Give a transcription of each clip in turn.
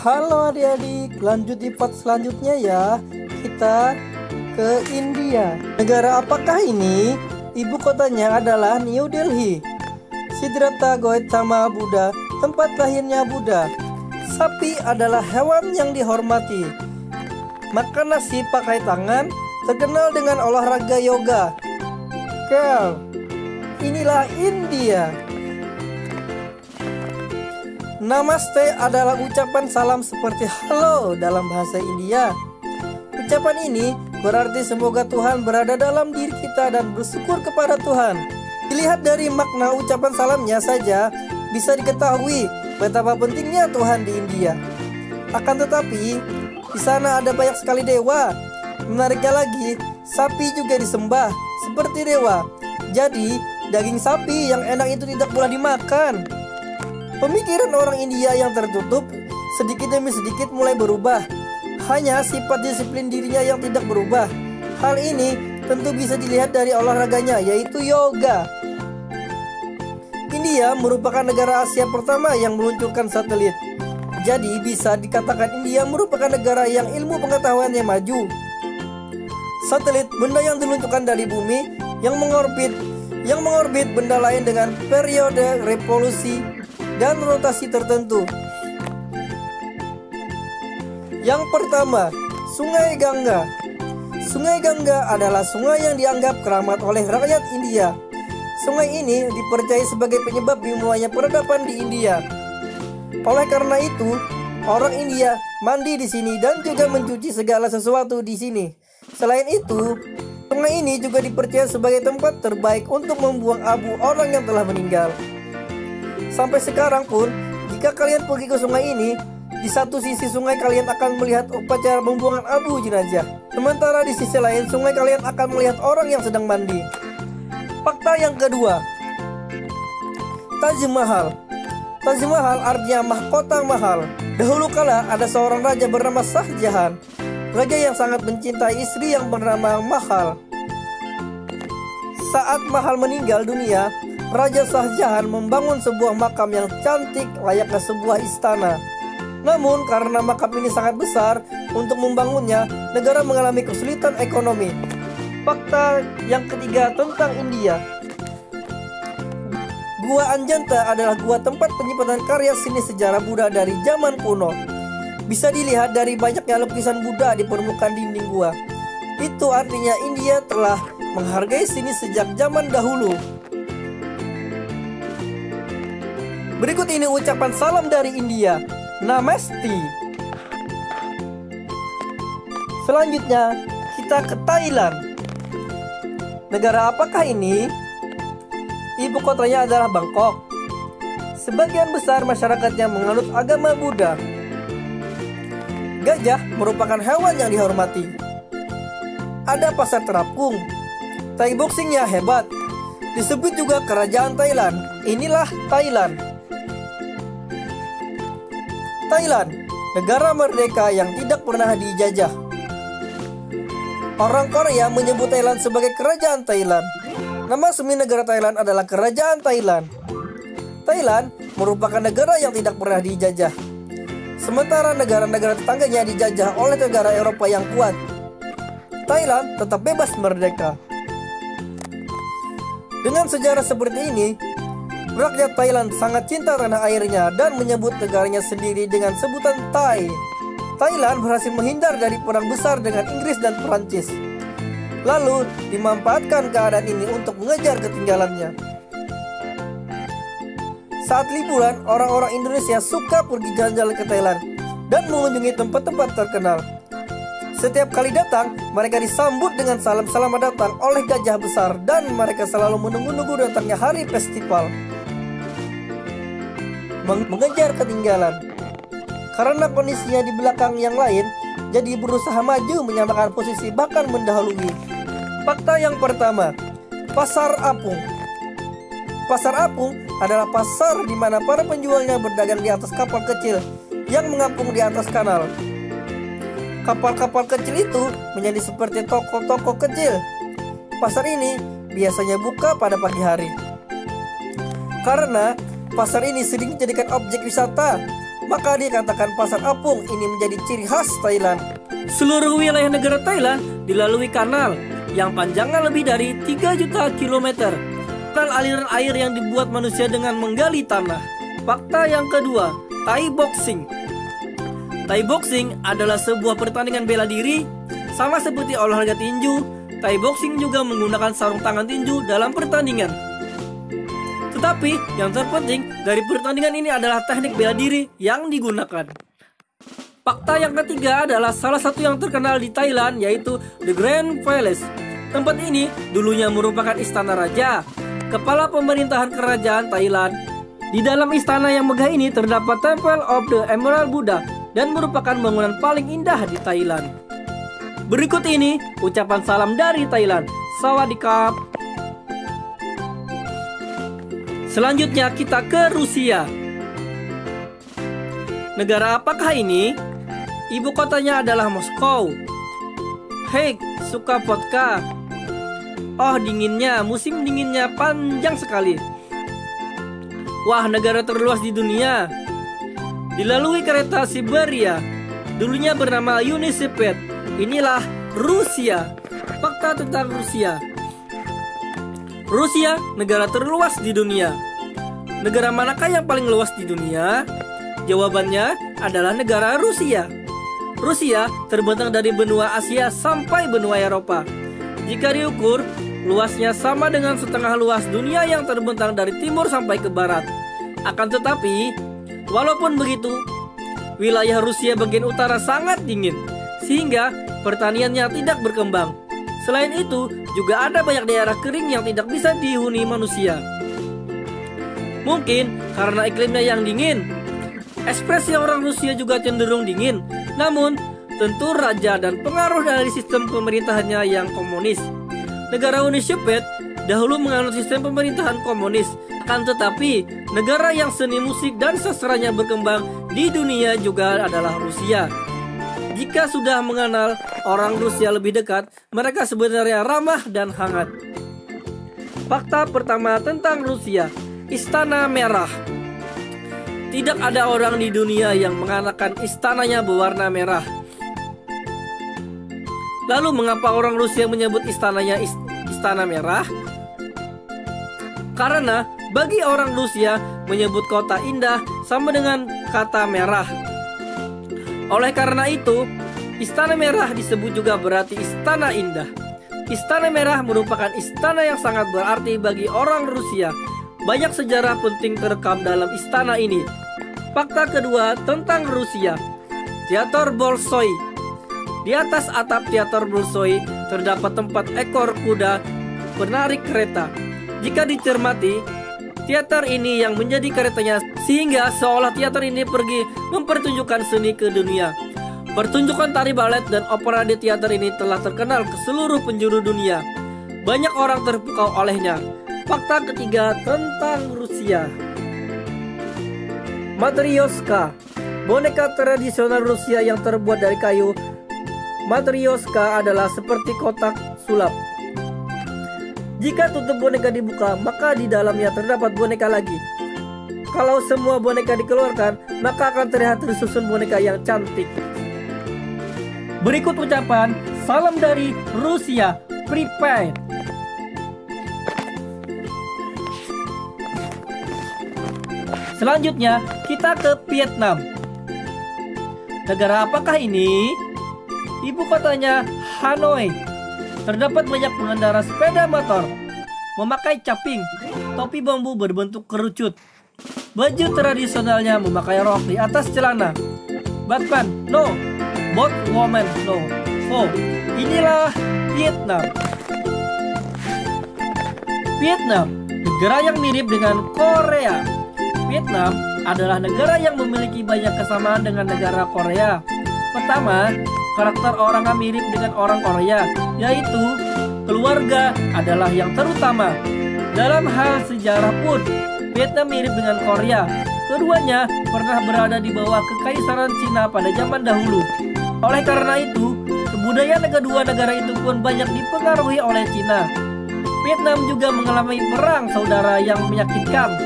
Halo adik-adik, lanjut di part selanjutnya ya. Kita ke India. Negara apakah ini? Ibu kotanya adalah New Delhi. Siddhartha Gautama Buddha, tempat lahirnya Buddha. Sapi adalah hewan yang dihormati. Makan nasi pakai tangan, terkenal dengan olahraga yoga. Girl, inilah India. Namaste adalah ucapan salam seperti halo dalam bahasa India. Ucapan ini berarti semoga Tuhan berada dalam diri kita dan bersyukur kepada Tuhan. Dilihat dari makna ucapan salamnya saja bisa diketahui betapa pentingnya Tuhan di India. Akan tetapi di sana ada banyak sekali dewa. Menariknya lagi, sapi juga disembah seperti dewa. Jadi daging sapi yang enak itu tidak boleh dimakan. Pemikiran orang India yang tertutup sedikit demi sedikit mulai berubah. Hanya sifat disiplin dirinya yang tidak berubah. Hal ini tentu bisa dilihat dari olahraganya, yaitu yoga. India merupakan negara Asia pertama yang meluncurkan satelit. Jadi bisa dikatakan India merupakan negara yang ilmu pengetahuannya maju. Satelit, benda yang diluncurkan dari bumi yang mengorbit benda lain dengan periode revolusi dan rotasi tertentu. Yang pertama, Sungai Gangga. Sungai Gangga adalah sungai yang dianggap keramat oleh rakyat India. Sungai ini dipercaya sebagai penyebab dimulainya peradaban di India. Oleh karena itu, orang India mandi di sini dan juga mencuci segala sesuatu di sini. Selain itu, sungai ini juga dipercaya sebagai tempat terbaik untuk membuang abu orang yang telah meninggal. Sampai sekarang pun, jika kalian pergi ke sungai ini, di satu sisi sungai kalian akan melihat upacara pembuangan abu jenazah. Sementara di sisi lain sungai kalian akan melihat orang yang sedang mandi. Fakta yang kedua, Taj Mahal. Taj Mahal artinya mahkota mahal. Dahulu kala ada seorang raja bernama Shah Jahan. Raja yang sangat mencintai istri yang bernama Mahal. Saat Mahal meninggal dunia, Raja Shah Jahan membangun sebuah makam yang cantik layaknya sebuah istana. Namun karena makam ini sangat besar, untuk membangunnya negara mengalami kesulitan ekonomi. Fakta yang ketiga tentang India. Gua Anjanta adalah gua tempat penyimpanan karya seni sejarah Buddha dari zaman kuno. Bisa dilihat dari banyaknya lukisan Buddha di permukaan dinding gua. Itu artinya India telah menghargai seni sejak zaman dahulu. Berikut ini ucapan salam dari India. Namaste. Selanjutnya kita ke Thailand. Negara apakah ini? Ibu kotanya adalah Bangkok. Sebagian besar masyarakatnya menganut agama Buddha. Gajah merupakan hewan yang dihormati. Ada pasar terapung. Thai boxingnya hebat. Disebut juga kerajaan Thailand. Inilah Thailand. Thailand, negara merdeka yang tidak pernah dijajah. Orang Korea menyebut Thailand sebagai kerajaan Thailand. Nama resmi negara Thailand adalah kerajaan Thailand. Thailand merupakan negara yang tidak pernah dijajah. Sementara negara-negara tetangganya dijajah oleh negara Eropa yang kuat. Thailand tetap bebas merdeka. Dengan sejarah seperti ini, rakyat Thailand sangat cinta tanah airnya dan menyebut negaranya sendiri dengan sebutan Thai. Thailand berhasil menghindar dari perang besar dengan Inggris dan Perancis. Lalu dimanfaatkan keadaan ini untuk mengejar ketinggalannya. Saat liburan, orang-orang Indonesia suka pergi jalan-jalan ke Thailand dan mengunjungi tempat-tempat terkenal. Setiap kali datang, mereka disambut dengan salam selamat datang oleh gajah besar dan mereka selalu menunggu-nunggu datangnya hari festival. Mengejar ketinggalan. Karena kondisinya di belakang yang lain, jadi berusaha maju menyamakan posisi bahkan mendahului. Fakta yang pertama, Pasar Apung. Pasar Apung adalah pasar di mana para penjualnya berdagang di atas kapal kecil yang mengapung di atas kanal. Kapal-kapal kecil itu menjadi seperti toko-toko kecil. Pasar ini biasanya buka pada pagi hari. Karena pasar ini sering dijadikan objek wisata, maka dikatakan pasar apung. Ini menjadi ciri khas Thailand. Seluruh wilayah negara Thailand dilalui kanal yang panjangnya lebih dari 3 juta kilometer. Kanal aliran air yang dibuat manusia dengan menggali tanah. Fakta yang kedua, Thai Boxing. Thai Boxing adalah sebuah pertandingan bela diri. Sama seperti olahraga tinju, Thai Boxing juga menggunakan sarung tangan tinju dalam pertandingan. Tetapi yang terpenting dari pertandingan ini adalah teknik bela diri yang digunakan. Fakta yang ketiga adalah salah satu yang terkenal di Thailand, yaitu The Grand Palace. Tempat ini dulunya merupakan istana raja, kepala pemerintahan kerajaan Thailand. Di dalam istana yang megah ini terdapat Temple of the Emerald Buddha dan merupakan bangunan paling indah di Thailand. Berikut ini ucapan salam dari Thailand. Sawadikap. Selanjutnya kita ke Rusia. Negara apakah ini? Ibu kotanya adalah Moskow. Hei, suka vodka. Oh, dinginnya, musim dinginnya panjang sekali. Wah, negara terluas di dunia. Dilalui kereta Siberia. Dulunya bernama Unisipet. Inilah Rusia. Fakta tentang Rusia. Rusia, negara terluas di dunia. Negara manakah yang paling luas di dunia? Jawabannya adalah negara Rusia. Rusia terbentang dari benua Asia sampai benua Eropa. Jika diukur, luasnya sama dengan setengah luas dunia yang terbentang dari timur sampai ke barat. Akan tetapi, walaupun begitu, wilayah Rusia bagian utara sangat dingin, sehingga pertaniannya tidak berkembang. Selain itu, juga ada banyak daerah kering yang tidak bisa dihuni manusia. Mungkin karena iklimnya yang dingin, ekspresi orang Rusia juga cenderung dingin. Namun, tentu raja dan pengaruh dari sistem pemerintahannya yang komunis. Negara Uni Soviet dahulu menganut sistem pemerintahan komunis. Akan tetapi, negara yang seni musik dan sastranya berkembang di dunia juga adalah Rusia. Jika sudah mengenal orang Rusia lebih dekat, mereka sebenarnya ramah dan hangat. Fakta pertama tentang Rusia, Istana Merah. Tidak ada orang di dunia yang mengenakan istananya berwarna merah. Lalu mengapa orang Rusia menyebut istananya Istana Merah? Karena bagi orang Rusia menyebut kota indah sama dengan kata merah. Oleh karena itu, Istana Merah disebut juga berarti Istana Indah. Istana Merah merupakan istana yang sangat berarti bagi orang Rusia. Banyak sejarah penting terekam dalam istana ini. Fakta kedua tentang Rusia, Teater Bolshoi. Di atas atap Teater Bolshoi terdapat tempat ekor kuda penarik kereta. Jika dicermati, teater ini yang menjadi keretanya, sehingga seolah teater ini pergi mempertunjukkan seni ke dunia. Pertunjukan tari balet dan opera di teater ini telah terkenal ke seluruh penjuru dunia. Banyak orang terpukau olehnya. Fakta ketiga tentang Rusia, Matryoshka, boneka tradisional Rusia yang terbuat dari kayu. Matryoshka adalah seperti kotak sulap. Jika tutup boneka dibuka, maka di dalamnya terdapat boneka lagi. Kalau semua boneka dikeluarkan, maka akan terlihat tersusun boneka yang cantik. Berikut ucapan salam dari Rusia, Pripyat. Selanjutnya kita ke Vietnam. Negara apakah ini? Ibu kotanya Hanoi. Terdapat banyak pengendara sepeda motor memakai caping, topi bambu berbentuk kerucut. Baju tradisionalnya memakai rok di atas celana. Batman, no. Both woman, no. Oh, inilah Vietnam. Vietnam, negara yang mirip dengan Korea. Vietnam adalah negara yang memiliki banyak kesamaan dengan negara Korea. Pertama, karakter orangnya mirip dengan orang Korea, yaitu keluarga adalah yang terutama. Dalam hal sejarah pun, Vietnam mirip dengan Korea. Keduanya pernah berada di bawah kekaisaran Cina pada zaman dahulu. Oleh karena itu, kebudayaan kedua negara itu pun banyak dipengaruhi oleh Cina. Vietnam juga mengalami perang saudara yang menyakitkan.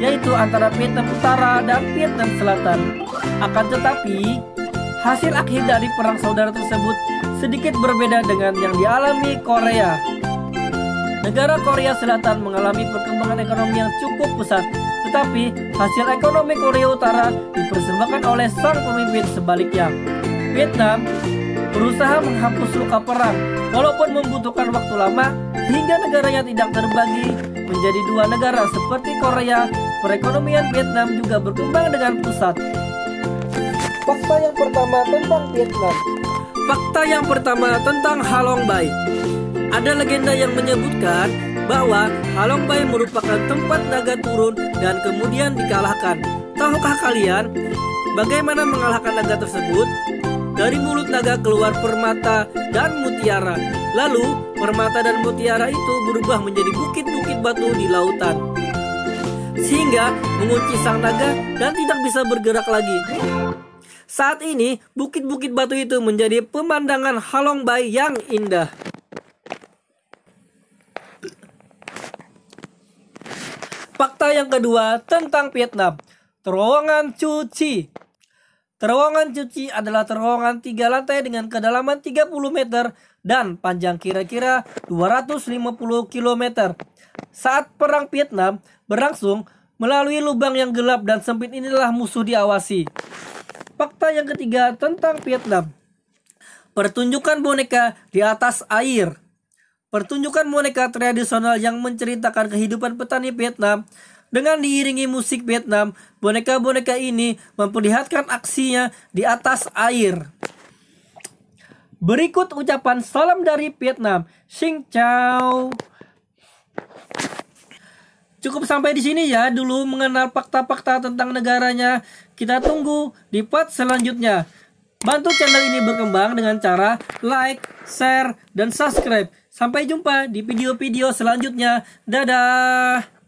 yaitu antara Vietnam Utara dan Vietnam Selatan. Akan tetapi, hasil akhir dari perang saudara tersebut sedikit berbeda dengan yang dialami Korea. Negara Korea Selatan mengalami perkembangan ekonomi yang cukup pesat, tetapi hasil ekonomi Korea Utara dipersembahkan oleh sang pemimpin sebaliknya. Vietnam berusaha menghapus luka perang, walaupun membutuhkan waktu lama, hingga negaranya tidak terbagi menjadi dua negara seperti Korea. Perekonomian Vietnam juga berkembang dengan pesat. Fakta yang pertama tentang Vietnam. Fakta yang pertama tentang Halong Bay. Ada legenda yang menyebutkan bahwa Halong Bay merupakan tempat naga turun dan kemudian dikalahkan. Tahukah kalian bagaimana mengalahkan naga tersebut? Dari mulut naga keluar permata dan mutiara. Lalu permata dan mutiara itu berubah menjadi bukit-bukit batu di lautan, sehingga mengunci sang naga dan tidak bisa bergerak lagi. Saat ini bukit-bukit batu itu menjadi pemandangan Halong Bay yang indah. Fakta yang kedua tentang Vietnam. Terowongan Cu Chi. Terowongan Cu Chi adalah terowongan 3 lantai dengan kedalaman 30 meter dan panjang kira-kira 250 km. Saat perang Vietnam berlangsung, melalui lubang yang gelap dan sempit inilah musuh diawasi. Fakta yang ketiga tentang Vietnam. Pertunjukan boneka di atas air. Pertunjukan boneka tradisional yang menceritakan kehidupan petani Vietnam. Dengan diiringi musik Vietnam, boneka-boneka ini memperlihatkan aksinya di atas air. Berikut ucapan salam dari Vietnam. Xin chào. Cukup sampai di sini ya dulu mengenal fakta-fakta tentang negaranya. Kita tunggu di part selanjutnya. Bantu channel ini berkembang dengan cara like, share, dan subscribe. Sampai jumpa di video-video selanjutnya. Dadah.